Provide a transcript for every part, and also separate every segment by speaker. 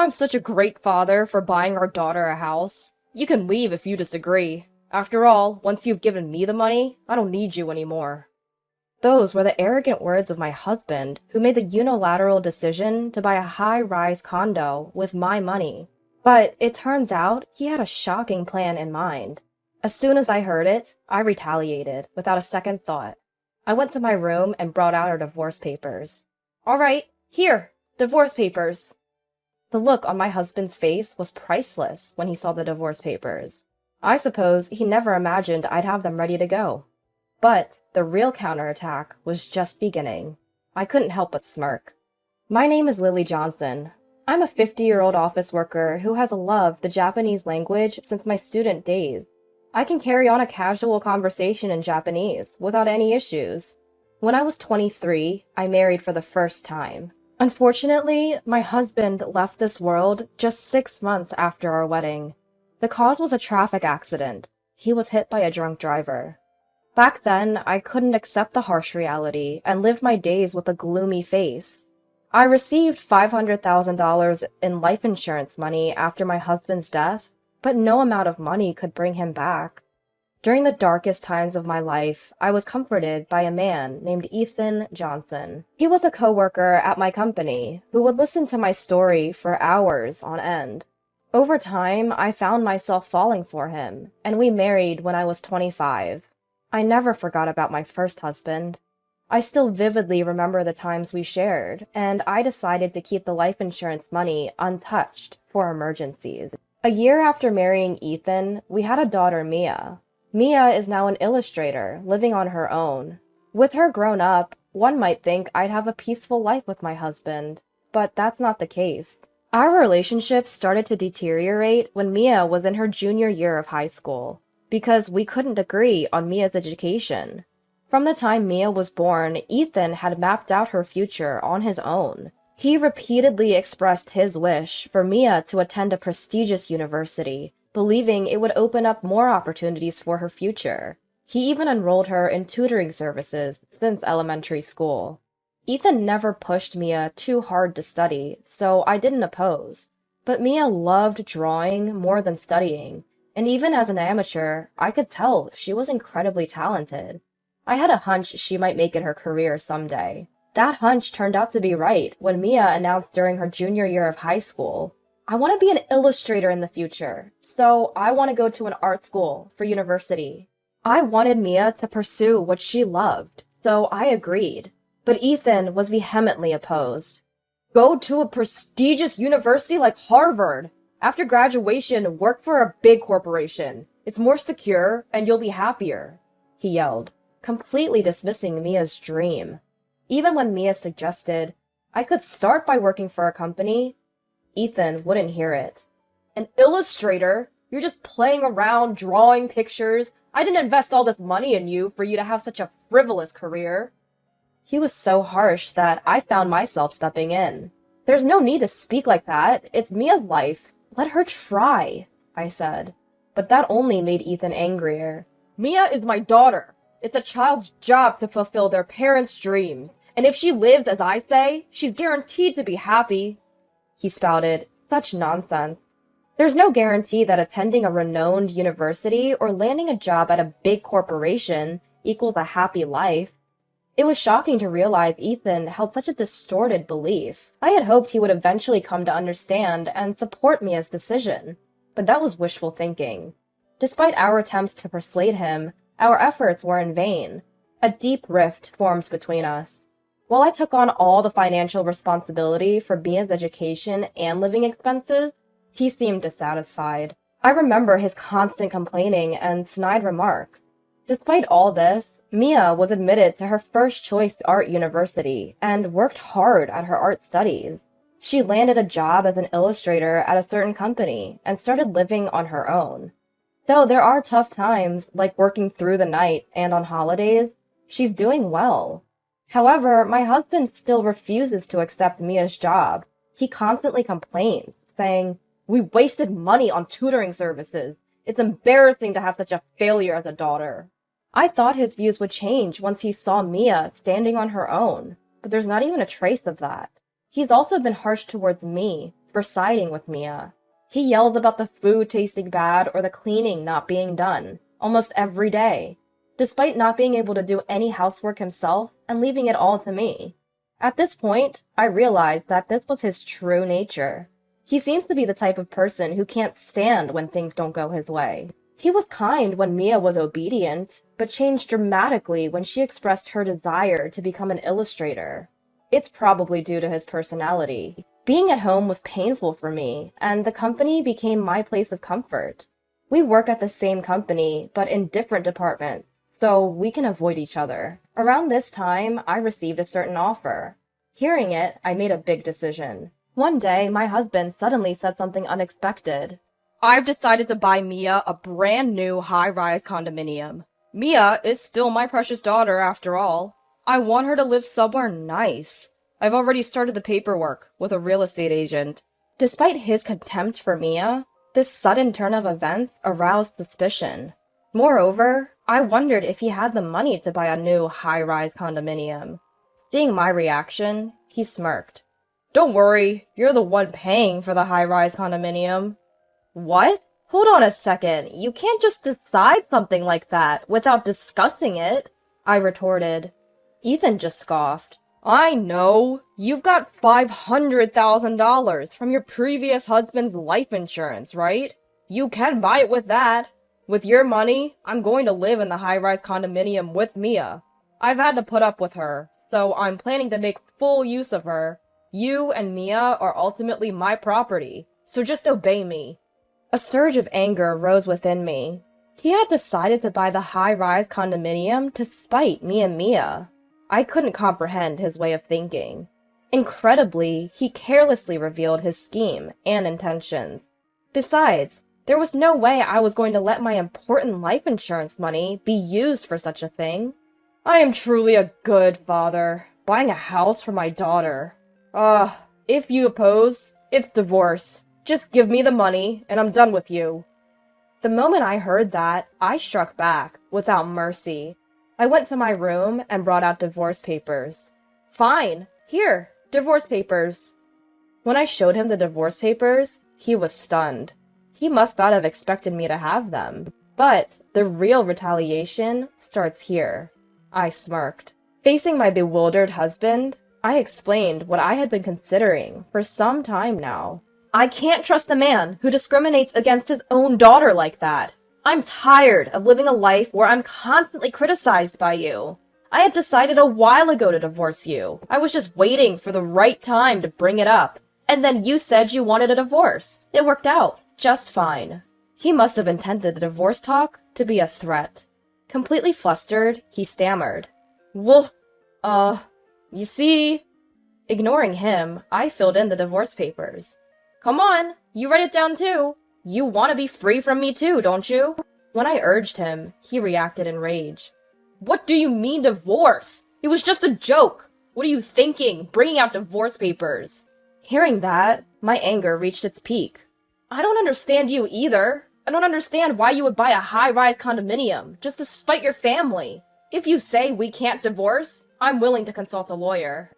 Speaker 1: I'm such a great father for buying our daughter a house. You can leave if you disagree. After all, once you've given me the money, I don't need you anymore." Those were the arrogant words of my husband, who made the unilateral decision to buy a high-rise condo with my money. But it turns out he had a shocking plan in mind. As soon as I heard it, I retaliated without a second thought. I went to my room and brought out our divorce papers. "All right, here, divorce papers." The look on my husband's face was priceless when he saw the divorce papers. I suppose he never imagined I'd have them ready to go. But the real counterattack was just beginning. I couldn't help but smirk. My name is Lily Johnson. I'm a 50-year-old office worker who has loved the Japanese language since my student days. I can carry on a casual conversation in Japanese without any issues. When I was 23, I married for the first time. Unfortunately, my husband left this world just 6 months after our wedding. The cause was a traffic accident. He was hit by a drunk driver. Back then, I couldn't accept the harsh reality and lived my days with a gloomy face. I received $500,000 in life insurance money after my husband's death, but no amount of money could bring him back. During the darkest times of my life, I was comforted by a man named Ethan Johnson. He was a coworker at my company who would listen to my story for hours on end. Over time, I found myself falling for him, and we married when I was 25. I never forgot about my first husband. I still vividly remember the times we shared, and I decided to keep the life insurance money untouched for emergencies. A year after marrying Ethan, we had a daughter, Mia. Mia is now an illustrator, living on her own. With her grown up, one might think I'd have a peaceful life with my husband, but that's not the case. Our relationship started to deteriorate when Mia was in her junior year of high school, because we couldn't agree on Mia's education. From the time Mia was born, Ethan had mapped out her future on his own. He repeatedly expressed his wish for Mia to attend a prestigious university, believing it would open up more opportunities for her future. He even enrolled her in tutoring services since elementary school. Ethan never pushed Mia too hard to study, so I didn't oppose. But Mia loved drawing more than studying, and even as an amateur, I could tell she was incredibly talented. I had a hunch she might make it her career someday. That hunch turned out to be right when Mia announced during her junior year of high school, "I want to be an illustrator in the future, so I want to go to an art school for university." I wanted Mia to pursue what she loved, so I agreed. But Ethan was vehemently opposed. "Go to a prestigious university like Harvard. After graduation, work for a big corporation. It's more secure, and you'll be happier," he yelled, completely dismissing Mia's dream. Even when Mia suggested, I could start by working for a company, Ethan wouldn't hear it. "An illustrator? You're just playing around, drawing pictures. I didn't invest all this money in you for you to have such a frivolous career." He was so harsh that I found myself stepping in. "There's no need to speak like that. It's Mia's life. Let her try," I said. But that only made Ethan angrier. "Mia is my daughter. It's a child's job to fulfill their parents' dreams. And if she lives as I say, she's guaranteed to be happy," he spouted. Such nonsense. There's no guarantee that attending a renowned university or landing a job at a big corporation equals a happy life. It was shocking to realize Ethan held such a distorted belief. I had hoped he would eventually come to understand and support Mia's decision, but that was wishful thinking. Despite our attempts to persuade him, our efforts were in vain. A deep rift formed between us. While I took on all the financial responsibility for Mia's education and living expenses, he seemed dissatisfied. I remember his constant complaining and snide remarks. Despite all this, Mia was admitted to her first choice art university and worked hard at her art studies. She landed a job as an illustrator at a certain company and started living on her own. Though there are tough times, like working through the night and on holidays, she's doing well. However, my husband still refuses to accept Mia's job. He constantly complains, saying, "We wasted money on tutoring services. It's embarrassing to have such a failure as a daughter." I thought his views would change once he saw Mia standing on her own, but there's not even a trace of that. He's also been harsh towards me, for siding with Mia. He yells about the food tasting bad or the cleaning not being done, almost every day, despite not being able to do any housework himself and leaving it all to me. At this point, I realized that this was his true nature. He seems to be the type of person who can't stand when things don't go his way. He was kind when Mia was obedient, but changed dramatically when she expressed her desire to become an illustrator. It's probably due to his personality. Being at home was painful for me, and the company became my place of comfort. We work at the same company, but in different departments, so we can avoid each other. Around this time, I received a certain offer. Hearing it, I made a big decision. One day, my husband suddenly said something unexpected. I've decided to buy Mia a brand new high-rise condominium. Mia is still my precious daughter after all. I want her to live somewhere nice. I've already started the paperwork with a real estate agent. Despite his contempt for Mia, this sudden turn of events aroused suspicion. Moreover, I wondered if he had the money to buy a new high-rise condominium. Seeing my reaction, he smirked. Don't worry, you're the one paying for the high-rise condominium. What? Hold on a second, you can't just decide something like that without discussing it, I retorted. Ethan just scoffed. I know. You've got $500,000 from your previous husband's life insurance, right? You can buy it with that. With your money, I'm going to live in the high-rise condominium with Mia. I've had to put up with her, so I'm planning to make full use of her. You and Mia are ultimately my property, so just obey me. A surge of anger rose within me. He had decided to buy the high-rise condominium to spite me and Mia. I couldn't comprehend his way of thinking. Incredibly, he carelessly revealed his scheme and intentions. Besides, there was no way I was going to let my important life insurance money be used for such a thing. I am truly a good father, buying a house for my daughter. If you oppose, it's divorce. Just give me the money, and I'm done with you. The moment I heard that, I struck back, without mercy. I went to my room and brought out divorce papers. Fine, here, divorce papers. When I showed him the divorce papers, he was stunned. He must not have expected me to have them. But the real retaliation starts here. I smirked. Facing my bewildered husband, I explained what I had been considering for some time now. I can't trust a man who discriminates against his own daughter like that. I'm tired of living a life where I'm constantly criticized by you. I had decided a while ago to divorce you. I was just waiting for the right time to bring it up. And then you said you wanted a divorce. It worked out just fine. He must have intended the divorce talk to be a threat. Completely flustered, he stammered. Well, you see... Ignoring him, I filled in the divorce papers. Come on, you write it down too. You want to be free from me too, don't you? When I urged him, he reacted in rage. What do you mean divorce? It was just a joke. What are you thinking, bringing out divorce papers? Hearing that, my anger reached its peak. I don't understand you either. I don't understand why you would buy a high-rise condominium just to spite your family. If you say we can't divorce, I'm willing to consult a lawyer.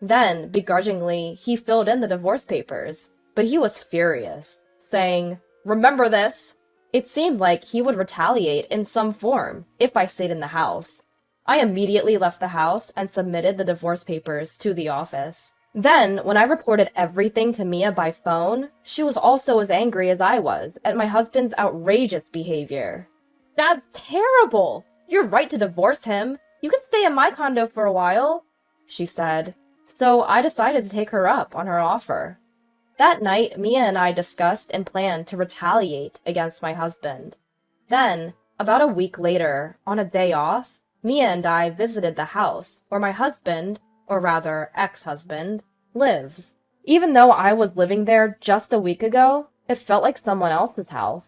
Speaker 1: Then, begrudgingly, he filled in the divorce papers, but he was furious, saying, Remember this! It seemed like he would retaliate in some form if I stayed in the house. I immediately left the house and submitted the divorce papers to the office. Then, when I reported everything to Mia by phone, she was also as angry as I was at my husband's outrageous behavior. That's terrible! You're right to divorce him. You can stay in my condo for a while, she said. So I decided to take her up on her offer. That night, Mia and I discussed and planned to retaliate against my husband. Then, about a week later, on a day off, Mia and I visited the house where my husband, or rather ex-husband, lives. Even though I was living there just a week ago, it felt like someone else's house.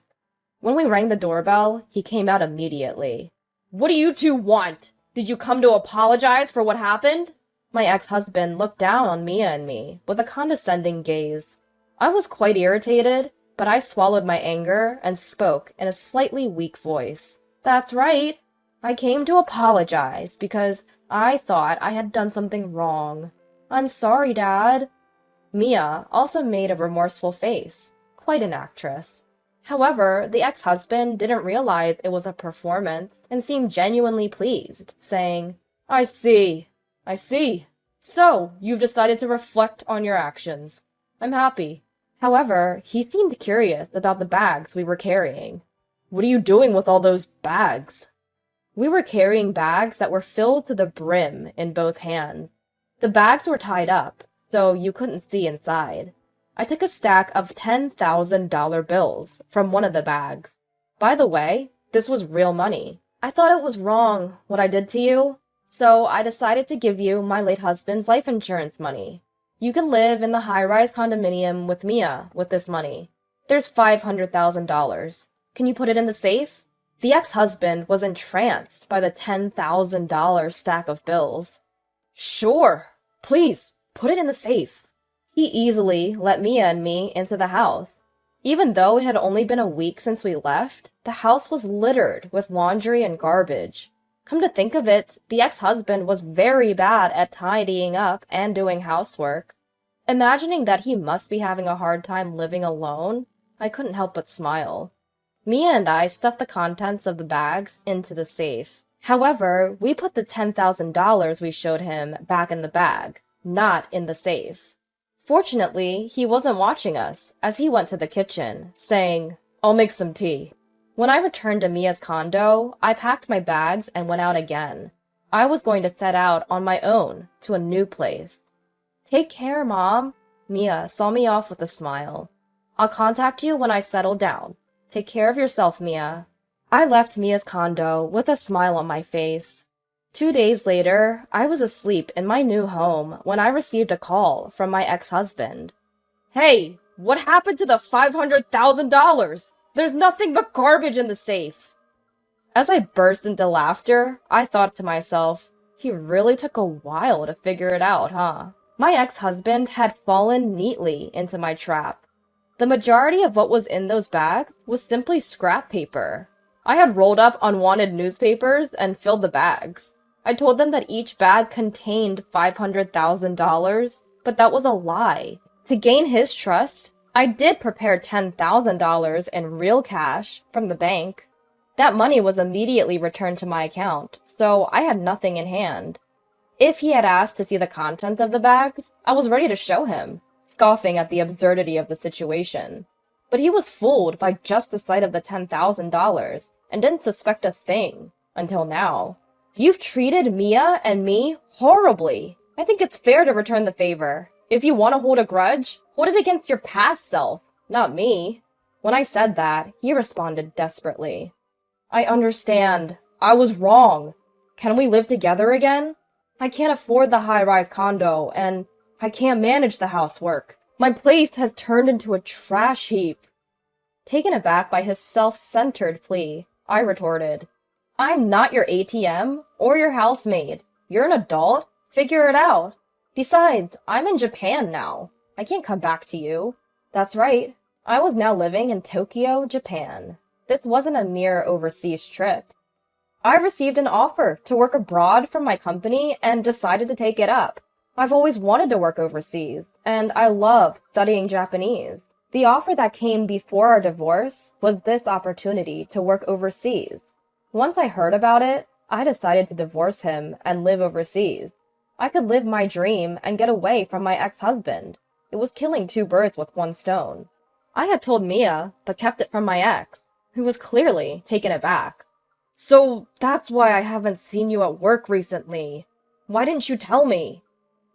Speaker 1: When we rang the doorbell, he came out immediately. What do you two want? Did you come to apologize for what happened? My ex-husband looked down on Mia and me with a condescending gaze. I was quite irritated, but I swallowed my anger and spoke in a slightly weak voice. That's right. I came to apologize because I thought I had done something wrong. I'm sorry, Dad. Mia also made a remorseful face. Quite an actress. However, the ex-husband didn't realize it was a performance and seemed genuinely pleased, saying, I see. I see. So, you've decided to reflect on your actions. I'm happy. However, he seemed curious about the bags we were carrying. What are you doing with all those bags? We were carrying bags that were filled to the brim in both hands. The bags were tied up, so you couldn't see inside. I took a stack of $10,000 bills from one of the bags. By the way, this was real money. I thought it was wrong what I did to you, so I decided to give you my late husband's life insurance money. You can live in the high-rise condominium with Mia with this money. There's $500,000. Can you put it in the safe? The ex-husband was entranced by the $10,000 stack of bills. Sure, please, put it in the safe. He easily let Mia and me into the house. Even though it had only been a week since we left, the house was littered with laundry and garbage. Come to think of it, the ex-husband was very bad at tidying up and doing housework. Imagining that he must be having a hard time living alone, I couldn't help but smile. Mia and I stuffed the contents of the bags into the safe. However, we put the $10,000 we showed him back in the bag, not in the safe. Fortunately, he wasn't watching us, as he went to the kitchen, saying, I'll make some tea. When I returned to Mia's condo, I packed my bags and went out again. I was going to set out on my own to a new place. Take care, Mom. Mia saw me off with a smile. I'll contact you when I settle down. Take care of yourself, Mia. I left Mia's condo with a smile on my face. 2 days later, I was asleep in my new home when I received a call from my ex-husband. Hey, what happened to the $500,000? There's nothing but garbage in the safe. As I burst into laughter, I thought to myself, he really took a while to figure it out, huh? My ex-husband had fallen neatly into my trap. The majority of what was in those bags was simply scrap paper. I had rolled up unwanted newspapers and filled the bags. I told them that each bag contained $500,000, but that was a lie. To gain his trust, I did prepare $10,000 in real cash from the bank. That money was immediately returned to my account, so I had nothing in hand. If he had asked to see the content of the bags, I was ready to show him, scoffing at the absurdity of the situation. But he was fooled by just the sight of the $10,000 and didn't suspect a thing until now. You've treated Mia and me horribly. I think it's fair to return the favor. If you want to hold a grudge, hold it against your past self, not me. When I said that, he responded desperately. I understand. I was wrong. Can we live together again? I can't afford the high-rise condo, and I can't manage the housework. My place has turned into a trash heap. Taken aback by his self-centered plea, I retorted, I'm not your ATM or your housemaid. You're an adult. Figure it out. Besides, I'm in Japan now. I can't come back to you. That's right. I was now living in Tokyo, Japan. This wasn't a mere overseas trip. I received an offer to work abroad from my company and decided to take it up. I've always wanted to work overseas, and I love studying Japanese. The offer that came before our divorce was this opportunity to work overseas. Once I heard about it, I decided to divorce him and live overseas. I could live my dream and get away from my ex-husband. It was killing two birds with one stone. I had told Mia, but kept it from my ex, who was clearly taken aback. So that's why I haven't seen you at work recently. Why didn't you tell me?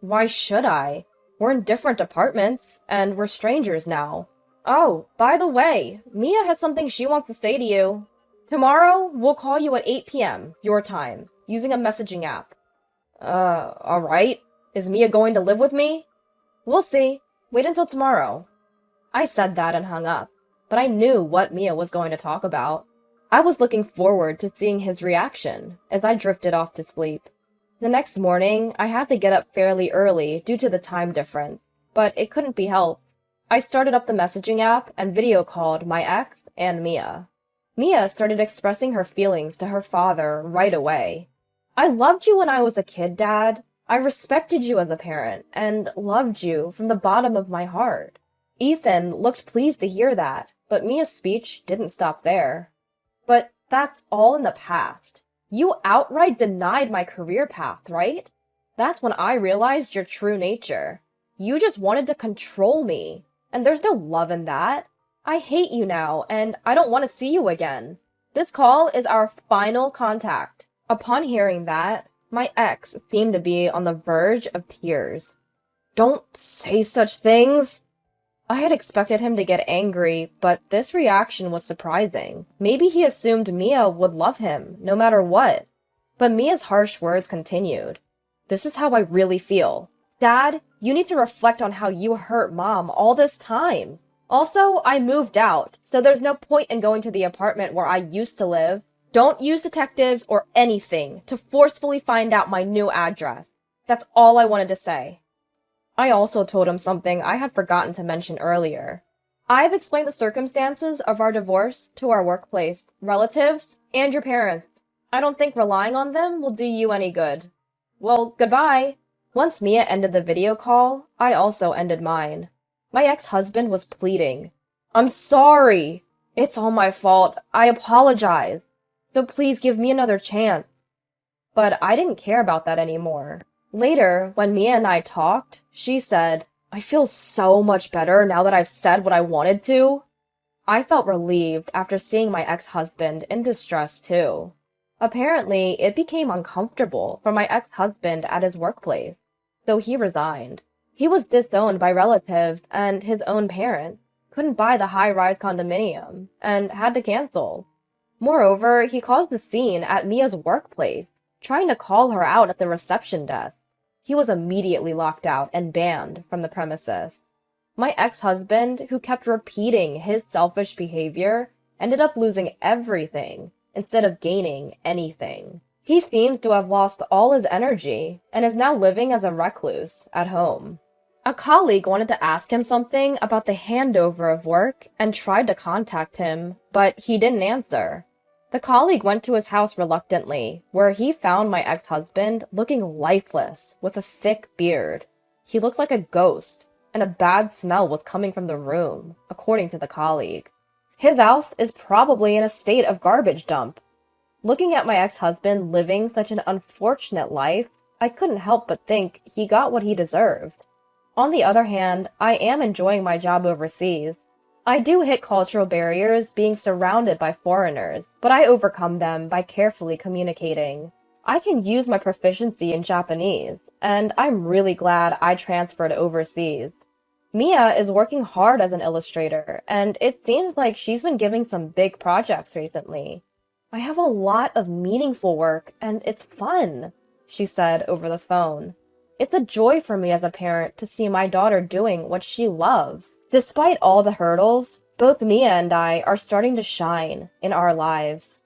Speaker 1: Why should I? We're in different apartments, and we're strangers now. Oh, by the way, Mia has something she wants to say to you. Tomorrow, we'll call you at 8 p.m., your time, using a messaging app. Alright. Is Mia going to live with me? We'll see. Wait until tomorrow. I said that and hung up, but I knew what Mia was going to talk about. I was looking forward to seeing his reaction as I drifted off to sleep. The next morning, I had to get up fairly early due to the time difference, but it couldn't be helped. I started up the messaging app and video called my ex and Mia. Mia started expressing her feelings to her father right away. I loved you when I was a kid, Dad. I respected you as a parent and loved you from the bottom of my heart. Ethan looked pleased to hear that, but Mia's speech didn't stop there. But that's all in the past. You outright denied my career path, right? That's when I realized your true nature. You just wanted to control me, and there's no love in that. I hate you now, and I don't want to see you again. This call is our final contact. Upon hearing that, my ex seemed to be on the verge of tears. Don't say such things. I had expected him to get angry, but this reaction was surprising. Maybe he assumed Mia would love him, no matter what. But Mia's harsh words continued. This is how I really feel. Dad, you need to reflect on how you hurt Mom all this time. Also, I moved out, so there's no point in going to the apartment where I used to live. Don't use detectives or anything to forcefully find out my new address. That's all I wanted to say. I also told him something I had forgotten to mention earlier. I've explained the circumstances of our divorce to our workplace, relatives, and your parents. I don't think relying on them will do you any good. Well, goodbye. Once Mia ended the video call, I also ended mine. My ex-husband was pleading. I'm sorry. It's all my fault. I apologize. So please give me another chance. But I didn't care about that anymore. Later, when Mia and I talked, she said, I feel so much better now that I've said what I wanted to. I felt relieved after seeing my ex-husband in distress too. Apparently, it became uncomfortable for my ex-husband at his workplace, so he resigned. He was disowned by relatives and his own parents, couldn't buy the high-rise condominium, and had to cancel. Moreover, he caused a scene at Mia's workplace, trying to call her out at the reception desk. He was immediately locked out and banned from the premises. My ex-husband, who kept repeating his selfish behavior, ended up losing everything instead of gaining anything. He seems to have lost all his energy and is now living as a recluse at home. A colleague wanted to ask him something about the handover of work and tried to contact him, but he didn't answer. The colleague went to his house reluctantly, where he found my ex-husband looking lifeless with a thick beard. He looked like a ghost, and a bad smell was coming from the room, according to the colleague. His house is probably in a state of garbage dump. Looking at my ex-husband living such an unfortunate life, I couldn't help but think he got what he deserved. On the other hand, I am enjoying my job overseas. I do hit cultural barriers being surrounded by foreigners, but I overcome them by carefully communicating. I can use my proficiency in Japanese, and I'm really glad I transferred overseas. Mia is working hard as an illustrator, and it seems like she's been giving some big projects recently. I have a lot of meaningful work, and it's fun, she said over the phone. It's a joy for me as a parent to see my daughter doing what she loves. Despite all the hurdles, both Mia and I are starting to shine in our lives.